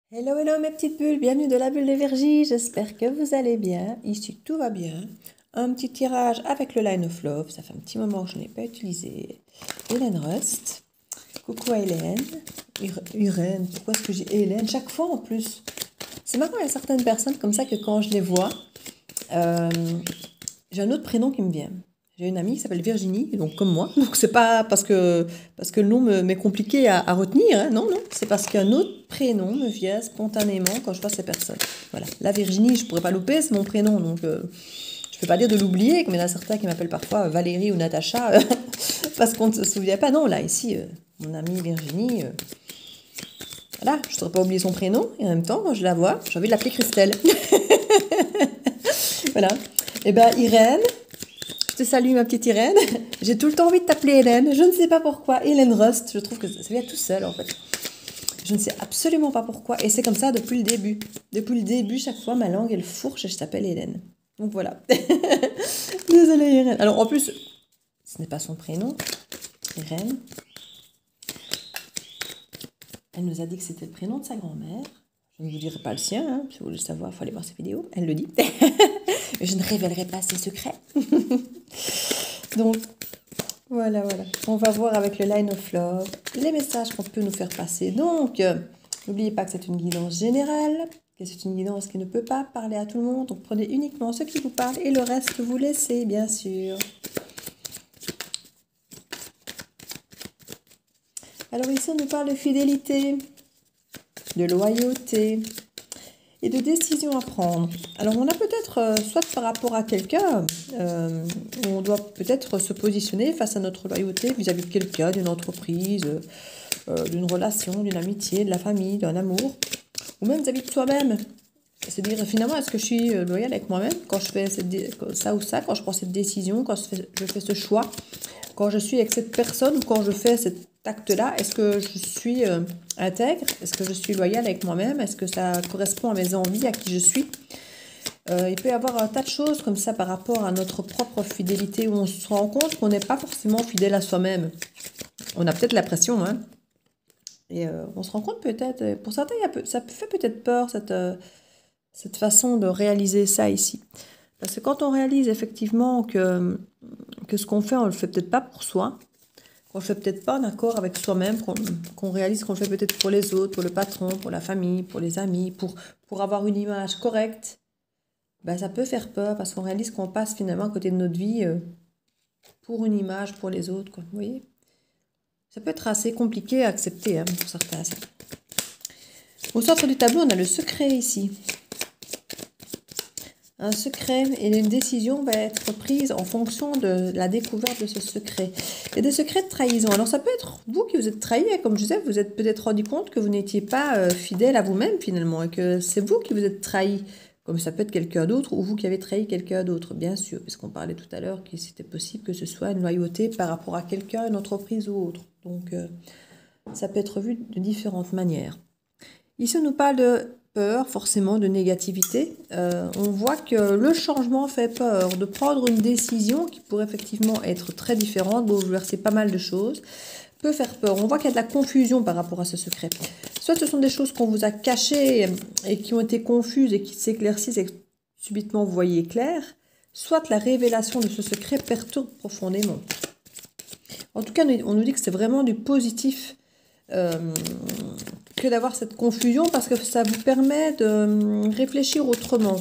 Hello, hello mes petites bulles, bienvenue de la bulle de Virgie, j'espère que vous allez bien, ici tout va bien. Un petit tirage avec le Line of Love, ça fait un petit moment que je n'ai pas utilisé. Hélène Rust, coucou à Hélène, Irène, pourquoi est-ce que j'ai Hélène chaque fois en plus? C'est marrant, il y a certaines personnes comme ça que quand je les vois, euh, j'ai un autre prénom qui me vient. J'ai une amie qui s'appelle Virginie, donc comme moi. Donc c'est pas parce que le nom m'est compliqué à retenir, hein. Non, non. C'est parce qu'un autre prénom me vient spontanément quand je vois ces personnes. Voilà. La Virginie, je pourrais pas louper, c'est mon prénom. Donc je peux pas dire de l'oublier, mais il y en a certains qui m'appellent parfois Valérie ou Natacha parce qu'on ne se souvient pas. Non, là, ici, mon amie Virginie, voilà, je ne saurais pas oublier son prénom. Et en même temps, quand je la vois, j'ai envie de l'appeler Christelle. Voilà. Et ben Irène, je te salue ma petite Irène. J'ai tout le temps envie de t'appeler Hélène. Je ne sais pas pourquoi. Hélène Rust, je trouve que ça vient tout seul en fait. Je ne sais absolument pas pourquoi. Et c'est comme ça depuis le début. Depuis le début, chaque fois, ma langue, elle fourche et je t'appelle Hélène. Donc voilà. Désolée Irène. Alors en plus, ce n'est pas son prénom. Irène. Elle nous a dit que c'était le prénom de sa grand-mère. Je ne vous dirai pas le sien, hein, si vous voulez le savoir, il faut aller voir ses vidéos. Elle le dit. Mais je ne révélerai pas ses secrets. Donc, voilà. On va voir avec le Line of Love les messages qu'on peut nous faire passer. Donc, n'oubliez pas que c'est une guidance générale, que c'est une guidance qui ne peut pas parler à tout le monde. Donc, prenez uniquement ce qui vous parle et le reste, vous laissez, bien sûr. Alors ici, on nous parle de fidélité, de loyauté et de décisions à prendre. Alors on a peut-être, soit par rapport à quelqu'un, on doit peut-être se positionner face à notre loyauté vis-à-vis de quelqu'un, d'une entreprise, d'une relation, d'une amitié, de la famille, d'un amour, ou même vis-à-vis de soi-même. C'est-à-dire finalement, est-ce que je suis loyale avec moi-même quand je fais ça ou ça, quand je prends cette décision, quand je fais ce choix, quand je suis avec cette personne ou quand je fais cet acte-là, est-ce que je suis intègre? Est-ce que je suis loyale avec moi-même? Est-ce que ça correspond à mes envies, à qui je suis? Il peut y avoir un tas de choses comme ça par rapport à notre propre fidélité où on se rend compte qu'on n'est pas forcément fidèle à soi-même. On a peut-être l'impression, hein. Et on se rend compte peut-être, pour certains, ça fait peut-être peur, cette façon de réaliser ça ici. Parce que quand on réalise effectivement que ce qu'on fait, on le fait peut-être pas pour soi, qu'on le fait peut-être pas en accord avec soi-même, qu'on réalise qu'on le fait peut-être pour les autres, pour le patron, pour la famille, pour les amis, pour avoir une image correcte, ben, ça peut faire peur parce qu'on réalise qu'on passe finalement à côté de notre vie pour une image, pour les autres, quoi. Vous voyez? Ça peut être assez compliqué à accepter, hein, pour certains. Au centre du tableau, on a le secret ici. Un secret et une décision va être prise en fonction de la découverte de ce secret. Il y a des secrets de trahison. Alors ça peut être vous qui vous êtes trahi, comme je disais, vous vous êtes peut-être rendu compte que vous n'étiez pas fidèle à vous-même finalement et que c'est vous qui vous êtes trahi, comme ça peut être quelqu'un d'autre ou vous qui avez trahi quelqu'un d'autre, bien sûr, puisqu'on parlait tout à l'heure que c'était possible que ce soit une loyauté par rapport à quelqu'un, une entreprise ou autre. Donc ça peut être vu de différentes manières. Ici, on nous parle de peur, forcément, de négativité. On voit que le changement fait peur, de prendre une décision qui pourrait effectivement être très différente, bouleverser pas mal de choses, peut faire peur. On voit qu'il y a de la confusion par rapport à ce secret. Soit ce sont des choses qu'on vous a cachées et qui ont été confuses et qui s'éclaircissent et que subitement vous voyez clair, soit la révélation de ce secret perturbe profondément. En tout cas, on nous dit que c'est vraiment du positif que d'avoir cette confusion parce que ça vous permet de réfléchir autrement,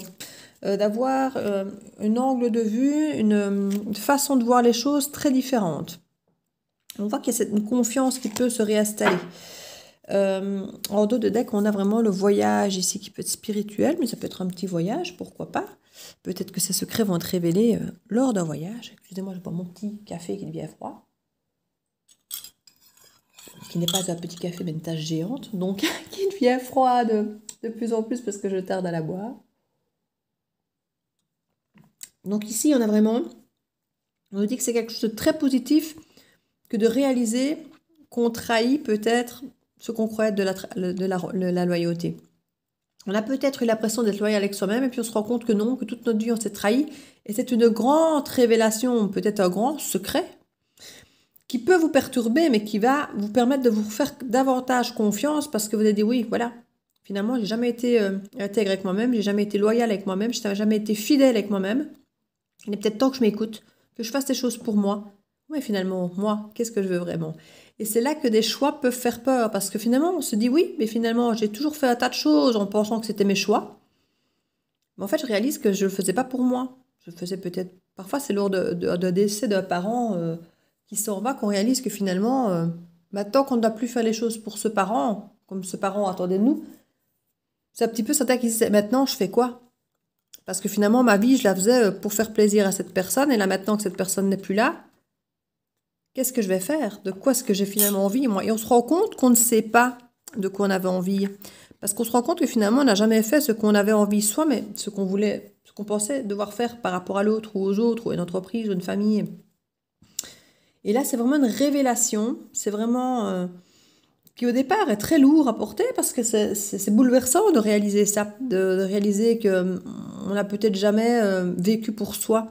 d'avoir un angle de vue, une façon de voir les choses très différente. On voit qu'il y a une confiance qui peut se réinstaller. En dos de deck, on a vraiment le voyage ici qui peut être spirituel, mais ça peut être un petit voyage, pourquoi pas. Peut-être que ces secrets vont être révélés lors d'un voyage. Excusez-moi, je bois mon petit café qui devient froid. Qui n'est pas un petit café, mais une tasse géante, donc qui devient froide de plus en plus parce que je tarde à la boire. Donc ici, on a vraiment, on nous dit que c'est quelque chose de très positif que de réaliser qu'on trahit peut-être ce qu'on croit être de la loyauté. On a peut-être eu l'impression d'être loyal avec soi-même et puis on se rend compte que non, que toute notre vie on s'est trahi. Et c'est une grande révélation, peut-être un grand secret, qui peut vous perturber, mais qui va vous permettre de vous faire davantage confiance parce que vous avez dit oui, voilà, Finalement, j'ai jamais été intègre avec moi-même, j'ai jamais été loyale avec moi-même, je n'ai jamais été fidèle avec moi-même. Il est peut-être temps que je m'écoute, que je fasse des choses pour moi. Oui, finalement, moi, qu'est-ce que je veux vraiment? Et c'est là que des choix peuvent faire peur, parce que finalement, on se dit oui, mais finalement, j'ai toujours fait un tas de choses en pensant que c'était mes choix. Mais en fait, je réalise que je ne le faisais pas pour moi. Je le faisais peut-être... Parfois, c'est lors de décès d'un parent qui s'en va qu'on réalise que finalement, maintenant qu'on ne doit plus faire les choses pour ce parent, comme ce parent attendait de nous, c'est un petit peu ça qui se dit, maintenant, je fais quoi? Parce que finalement, ma vie, je la faisais pour faire plaisir à cette personne, et là, maintenant que cette personne n'est plus là, qu'est-ce que je vais faire? De quoi est-ce que j'ai finalement envie, moi? Et on se rend compte qu'on ne sait pas de quoi on avait envie. Parce qu'on se rend compte que finalement, on n'a jamais fait ce qu'on avait envie soi, mais ce qu'on voulait, ce qu'on pensait devoir faire par rapport à l'autre ou aux autres, ou à une entreprise ou une famille. Et là, c'est vraiment une révélation. C'est vraiment... qui au départ est très lourd à porter parce que c'est bouleversant de réaliser ça, de réaliser que on n'a peut-être jamais vécu pour soi,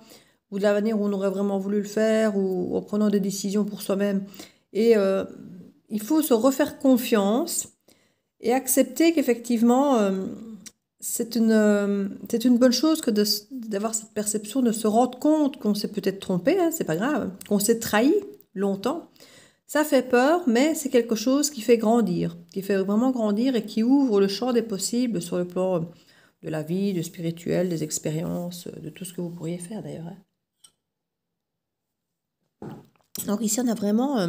ou de la manière où on aurait vraiment voulu le faire, ou en prenant des décisions pour soi-même. Et il faut se refaire confiance et accepter qu'effectivement, c'est une bonne chose que d'avoir cette perception, de se rendre compte qu'on s'est peut-être trompé, hein, c'est pas grave, qu'on s'est trahi longtemps. Ça fait peur, mais c'est quelque chose qui fait grandir, qui fait vraiment grandir et qui ouvre le champ des possibles sur le plan de la vie, du spirituel, des expériences, de tout ce que vous pourriez faire d'ailleurs. Donc ici, on a vraiment...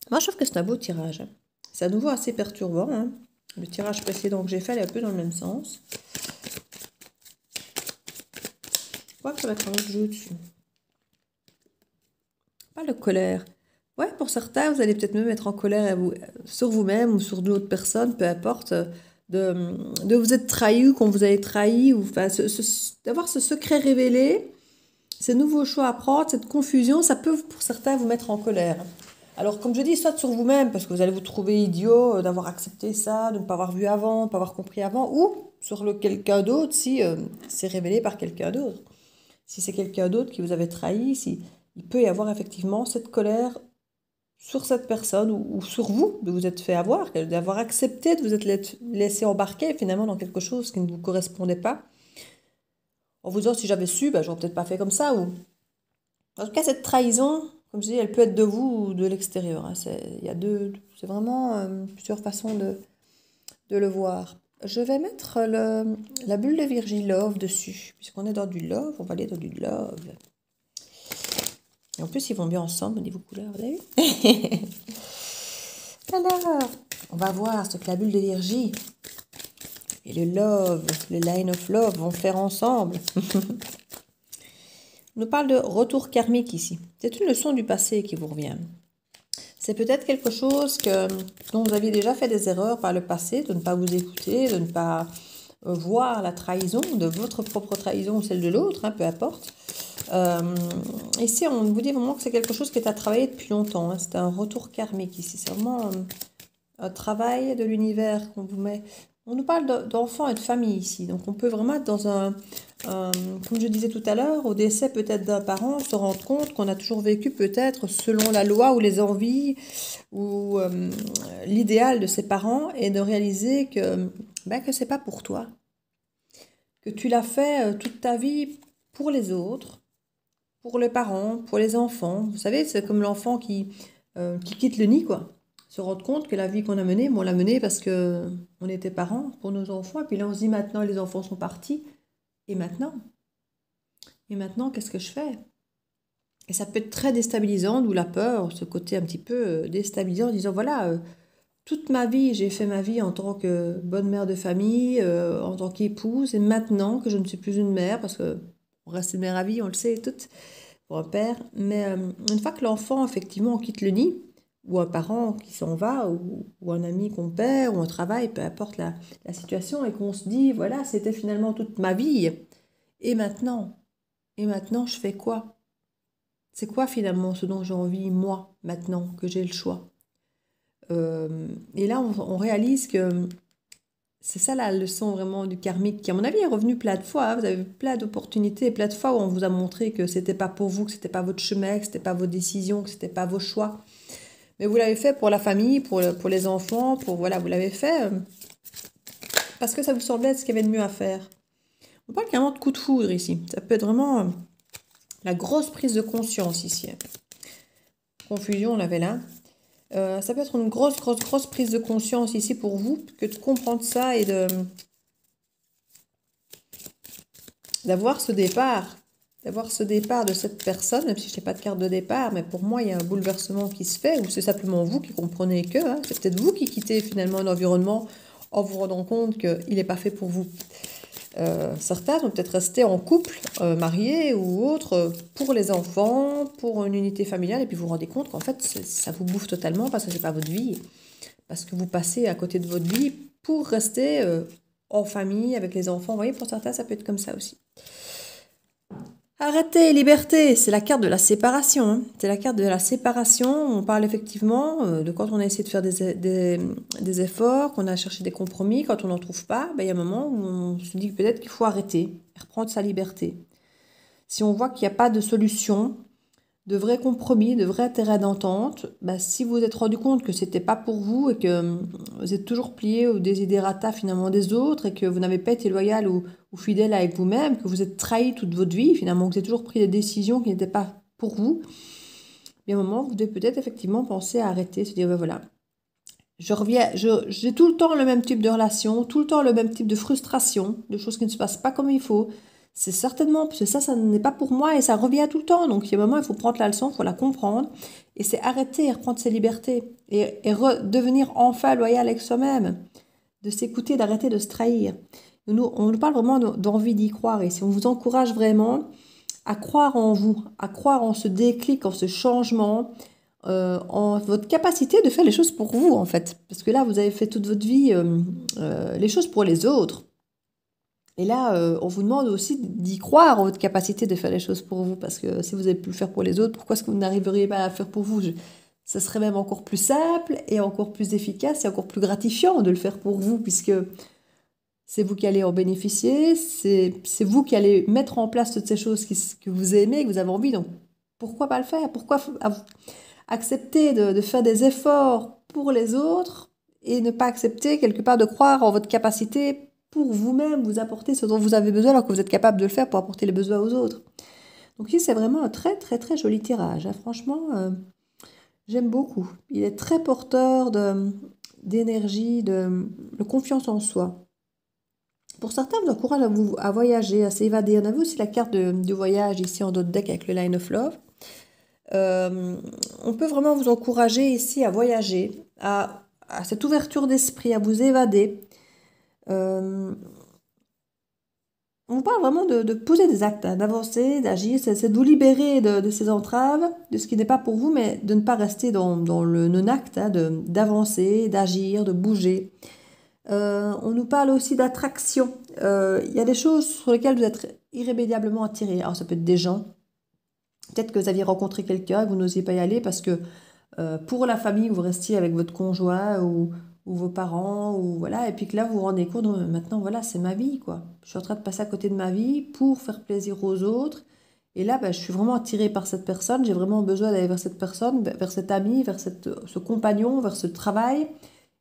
moi, je trouve que c'est un beau tirage. C'est à nouveau assez perturbant. Hein. Le tirage précédent que j'ai fait, elle est un peu dans le même sens. Je crois que ça va être un autre jeu dessus. Pas de colère. Ouais, pour certains, vous allez peut-être me mettre en colère sur vous-même ou sur d'autres personnes, peu importe, de vous être trahi ou qu'on vous avez trahi, ou enfin, d'avoir ce secret révélé, ces nouveaux choix à prendre, cette confusion, ça peut pour certains vous mettre en colère. Alors, comme je dis, soit sur vous-même, parce que vous allez vous trouver idiot d'avoir accepté ça, de ne pas avoir vu avant, de ne pas avoir compris avant, ou sur quelqu'un d'autre si c'est révélé par quelqu'un d'autre. Si c'est quelqu'un d'autre qui vous avait trahi, si, il peut y avoir effectivement cette colère sur cette personne ou sur vous, de vous être fait avoir, d'avoir accepté de vous être laissé embarquer finalement dans quelque chose qui ne vous correspondait pas. En vous disant, si j'avais su, ben, j'aurais peut-être pas fait comme ça. Ou... En tout cas, cette trahison, comme je dis, elle peut être de vous ou de l'extérieur. Hein. C'est vraiment plusieurs façons de le voir. Je vais mettre la bulle de Virgile Love dessus. Puisqu'on est dans du love, on va aller dans du love. Et en plus, ils vont bien ensemble au niveau couleur, vous avez vu? Alors, on va voir ce que la bulle de Virgile et le love, le line of love vont faire ensemble. On nous parle de retour karmique ici. C'est une leçon du passé qui vous revient. C'est peut-être quelque chose dont vous aviez déjà fait des erreurs par le passé, de ne pas vous écouter, de ne pas voir la trahison, de votre propre trahison ou celle de l'autre, hein, peu importe. Ici, on vous dit vraiment que c'est quelque chose qui est à travailler depuis longtemps. Hein. C'est un retour karmique ici. C'est vraiment un travail de l'univers qu'on vous met. On nous parle d'enfants et de famille ici. Donc, on peut vraiment être dans comme je disais tout à l'heure, au décès peut-être d'un parent, se rendre compte qu'on a toujours vécu peut-être selon la loi ou les envies ou l'idéal de ses parents et de réaliser que c'est pas pour toi. Que tu l'as fait toute ta vie pour les autres, pour les parents, pour les enfants. Vous savez, c'est comme l'enfant qui quitte le nid, quoi. Se rendre compte que la vie qu'on a menée, on l'a menée parce que on était parents pour nos enfants. Et puis là, on se dit maintenant, les enfants sont partis. Et maintenant? Et maintenant, qu'est-ce que je fais? Et ça peut être très déstabilisant, d'où la peur, ce côté un petit peu déstabilisant, en disant, voilà, toute ma vie, j'ai fait ma vie en tant que bonne mère de famille, en tant qu'épouse, et maintenant que je ne suis plus une mère, parce que on reste une mère à vie, on le sait toutes, pour un père, mais une fois que l'enfant, effectivement, quitte le nid, ou un parent qui s'en va, ou un ami qu'on perd, ou un travail, peu importe la situation, et qu'on se dit, voilà, c'était finalement toute ma vie, et maintenant, je fais quoi? C'est quoi finalement ce dont j'ai envie, moi, maintenant, que j'ai le choix? Et là, on réalise que c'est ça la leçon vraiment du karmique, qui à mon avis est revenue plein de fois. Hein. Vous avez eu plein d'opportunités, plein de fois où on vous a montré que c'était pas pour vous, que c'était pas votre chemin, que c'était pas vos décisions, que c'était pas vos choix. Mais vous l'avez fait pour la famille, pour les enfants, voilà, vous l'avez fait parce que ça vous semblait être ce qu'il y avait de mieux à faire. On parle carrément de coup de foudre ici. Ça peut être vraiment la grosse prise de conscience ici. Confusion, on l'avait là. Ça peut être une grosse prise de conscience ici pour vous, que de comprendre ça et d'avoir ce départ. D'avoir ce départ de cette personne, même si je n'ai pas de carte de départ, mais pour moi, il y a un bouleversement qui se fait, ou c'est simplement vous qui comprenez que, hein, c'est peut-être vous qui quittez finalement un environnement en vous rendant compte qu'il n'est pas fait pour vous. Certains vont peut-être rester en couple, mariés ou autre, pour les enfants, pour une unité familiale, et puis vous vous rendez compte qu'en fait, ça vous bouffe totalement parce que ce n'est pas votre vie, parce que vous passez à côté de votre vie pour rester en famille avec les enfants. Vous voyez, pour certains, ça peut être comme ça aussi. Arrêtez, liberté, c'est la carte de la séparation. Hein. C'est la carte de la séparation. On parle effectivement de quand on a essayé de faire des efforts, qu'on a cherché des compromis, quand on n'en trouve pas, ben, il y a un moment où on se dit peut-être qu'il faut arrêter, reprendre sa liberté. Si on voit qu'il n'y a pas de solution, de vrais compromis, de vrais terrains d'entente, ben, si vous vous êtes rendu compte que c'était pas pour vous et que vous êtes toujours plié aux desiderata finalement des autres et que vous n'avez pas été loyal ou fidèle avec vous-même, que vous êtes trahi toute votre vie, finalement, que vous avez toujours pris des décisions qui n'étaient pas pour vous, il y a un moment, vous devez peut-être effectivement penser à arrêter, se dire, ben voilà, j'ai tout le temps le même type de relation, tout le temps le même type de frustration, de choses qui ne se passent pas comme il faut. C'est certainement, parce que ça n'est pas pour moi et ça revient tout le temps. Donc, il y a un moment, il faut prendre la leçon, il faut la comprendre. Et c'est arrêter et reprendre ses libertés. Et redevenir enfin loyal avec soi-même. De s'écouter, d'arrêter de se trahir. On nous parle vraiment d'envie d'y croire. Et si on vous encourage vraiment à croire en vous, à croire en ce déclic, en ce changement, en votre capacité de faire les choses pour vous, en fait. Parce que là, vous avez fait toute votre vie les choses pour les autres. Et là, on vous demande aussi d'y croire en votre capacité de faire les choses pour vous. Parce que si vous avez pu le faire pour les autres, pourquoi est-ce que vous n'arriveriez pas à le faire pour vous? Ça serait même encore plus simple et encore plus efficace et encore plus gratifiant de le faire pour vous, puisque c'est vous qui allez en bénéficier, c'est vous qui allez mettre en place toutes ces choses que vous aimez, que vous avez envie. Donc, pourquoi pas le faire? Pourquoi accepter de faire des efforts pour les autres et ne pas accepter quelque part de croire en votre capacité pour vous-même vous apporter ce dont vous avez besoin alors que vous êtes capable de le faire pour apporter les besoins aux autres. Donc ici, c'est vraiment un très très très joli tirage. Hein. Franchement, j'aime beaucoup. Il est très porteur d'énergie, de confiance en soi. Pour certains, vous encourage à voyager, à s'évader. On a vu aussi la carte de voyage ici en dos de deck avec le Line of Love. On peut vraiment vous encourager ici à voyager, à cette ouverture d'esprit, à vous évader. On parle vraiment de poser des actes, hein, d'avancer, d'agir, c'est de vous libérer de ces entraves, de ce qui n'est pas pour vous, mais de ne pas rester dans le non-acte, hein, d'avancer, d'agir, de bouger. On nous parle aussi d'attraction. Il y a des choses sur lesquelles vous êtes irrémédiablement attiré. Alors ça peut être des gens. Peut-être que vous aviez rencontré quelqu'un, vous n'osiez pas y aller parce que pour la famille, vous restiez avec votre conjoint ou vos parents, ou voilà, et puis que là, vous vous rendez compte, maintenant, voilà, c'est ma vie, quoi. Je suis en train de passer à côté de ma vie pour faire plaisir aux autres. Et là, je suis vraiment attirée par cette personne, j'ai vraiment besoin d'aller vers cette personne, vers cet ami, vers ce compagnon, vers ce travail.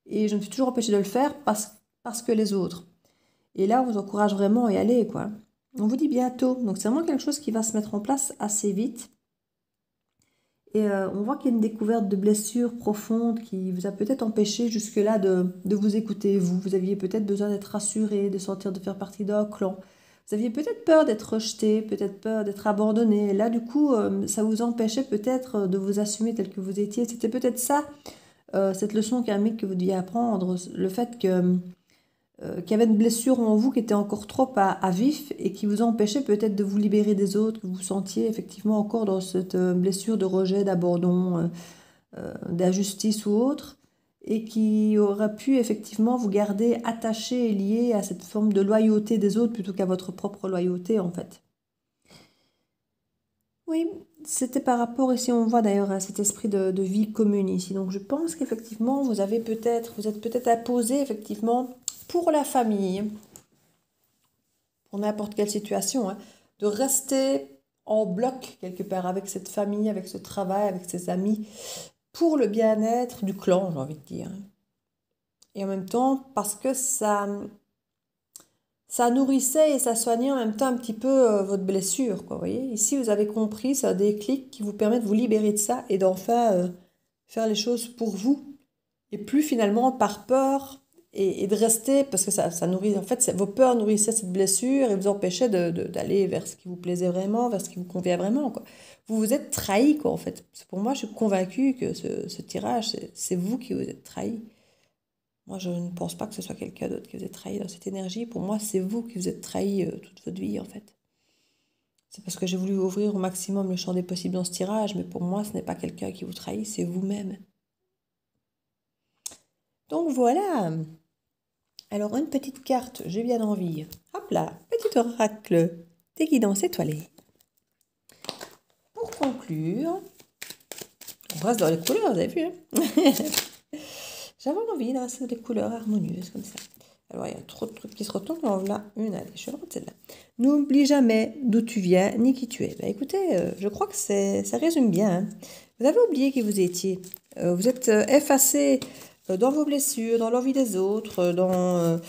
Et je me suis toujours empêchée de le faire parce que les autres. Et là, on vous encourage vraiment à y aller, quoi. On vous dit bientôt. Donc, c'est vraiment quelque chose qui va se mettre en place assez vite. Et on voit qu'il y a une découverte de blessures profondes qui vous a peut-être empêché jusque-là de vous écouter. Vous aviez peut-être besoin d'être rassuré, de sentir de faire partie d'un clan. Vous aviez peut-être peur d'être rejeté, peut-être peur d'être abandonné. Là, du coup, ça vous empêchait peut-être de vous assumer tel que vous étiez. C'était peut-être ça, cette leçon karmique que vous deviez apprendre. Le fait qu'il y avait une blessure en vous qui était encore trop à vif et qui vous empêchait peut-être de vous libérer des autres, que vous vous sentiez effectivement encore dans cette blessure de rejet, d'abandon, d'injustice ou autre, et qui aurait pu effectivement vous garder attaché et lié à cette forme de loyauté des autres plutôt qu'à votre propre loyauté en fait. Oui, c'était par rapport ici, on voit d'ailleurs à cet esprit de vie commune ici. Donc je pense qu'effectivement, vous êtes peut-être imposé effectivement pour la famille, pour n'importe quelle situation, hein, de rester en bloc quelque part avec cette famille, avec ce travail, avec ses amis, pour le bien-être du clan, j'ai envie de dire. et en même temps parce que ça nourrissait et ça soignait en même temps un petit peu votre blessure, quoi, vous voyez. Ici, vous avez compris, c'est un déclic qui vous permet de vous libérer de ça et d'enfin faire les choses pour vous. Et plus finalement par peur et de rester, parce que ça nourrit, en fait, vos peurs nourrissaient cette blessure et vous empêchaient d'aller vers ce qui vous plaisait vraiment, vers ce qui vous convient vraiment, quoi. Vous vous êtes trahi, quoi, en fait. Pour moi, je suis convaincue que ce tirage, c'est vous qui vous êtes trahi. Moi, je ne pense pas que ce soit quelqu'un d'autre qui vous ait trahi dans cette énergie. Pour moi, c'est vous qui vous êtes trahi toute votre vie, en fait. C'est parce que j'ai voulu ouvrir au maximum le champ des possibles dans ce tirage, mais pour moi, ce n'est pas quelqu'un qui vous trahit, c'est vous-même. Donc voilà. Alors, une petite carte, j'ai bien envie. Hop là, petit oracle des guidances étoilées. Pour conclure, on reste dans les couleurs, vous avez vu, hein. J'avais envie de rester dans des couleurs harmonieuses comme ça. Alors, il y a trop de trucs qui se retournent. Alors, là, une, allez, je vais prendre celle-là. N'oublie jamais d'où tu viens ni qui tu es. Bah, écoutez, je crois que ça résume bien, hein. Vous avez oublié qui vous étiez. Vous êtes effacé dans vos blessures, dans l'envie des autres, dans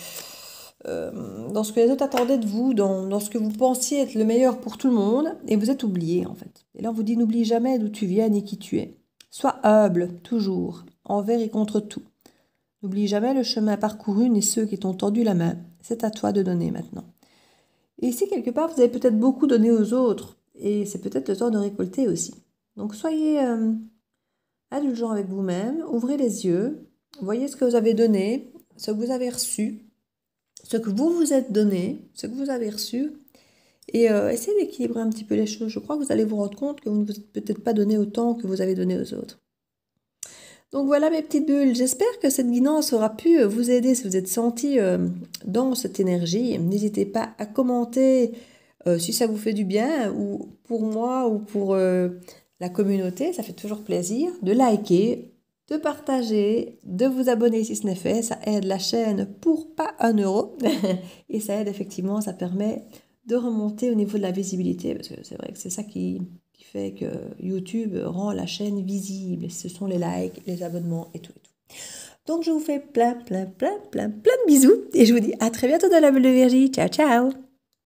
ce que les autres attendaient de vous, dans ce que vous pensiez être le meilleur pour tout le monde, et vous êtes oublié en fait. Et là, on vous dit, n'oublie jamais d'où tu viens ni qui tu es. Sois humble, toujours, envers et contre tout. N'oublie jamais le chemin parcouru ni ceux qui t'ont tendu la main. C'est à toi de donner maintenant. Et ici, quelque part, vous avez peut-être beaucoup donné aux autres, et c'est peut-être le temps de récolter aussi. Donc, soyez indulgent avec vous-même, ouvrez les yeux, voyez ce que vous avez donné, ce que vous avez reçu, ce que vous vous êtes donné, ce que vous avez reçu, et essayez d'équilibrer un petit peu les choses. Je crois que vous allez vous rendre compte que vous ne vous êtes peut-être pas donné autant que vous avez donné aux autres. Donc voilà mes petites bulles, j'espère que cette guidance aura pu vous aider si vous êtes senti dans cette énergie. N'hésitez pas à commenter si ça vous fait du bien, ou pour moi, ou pour la communauté, ça fait toujours plaisir, de liker, de partager, de vous abonner si ce n'est fait, ça aide la chaîne pour pas 1 euro, et ça aide effectivement, ça permet de remonter au niveau de la visibilité, parce que c'est vrai que c'est ça qui fait que YouTube rend la chaîne visible. Ce sont les likes, les abonnements et tout et tout. Donc je vous fais plein de bisous et je vous dis à très bientôt dans la bulle de Virgie. Ciao, ciao!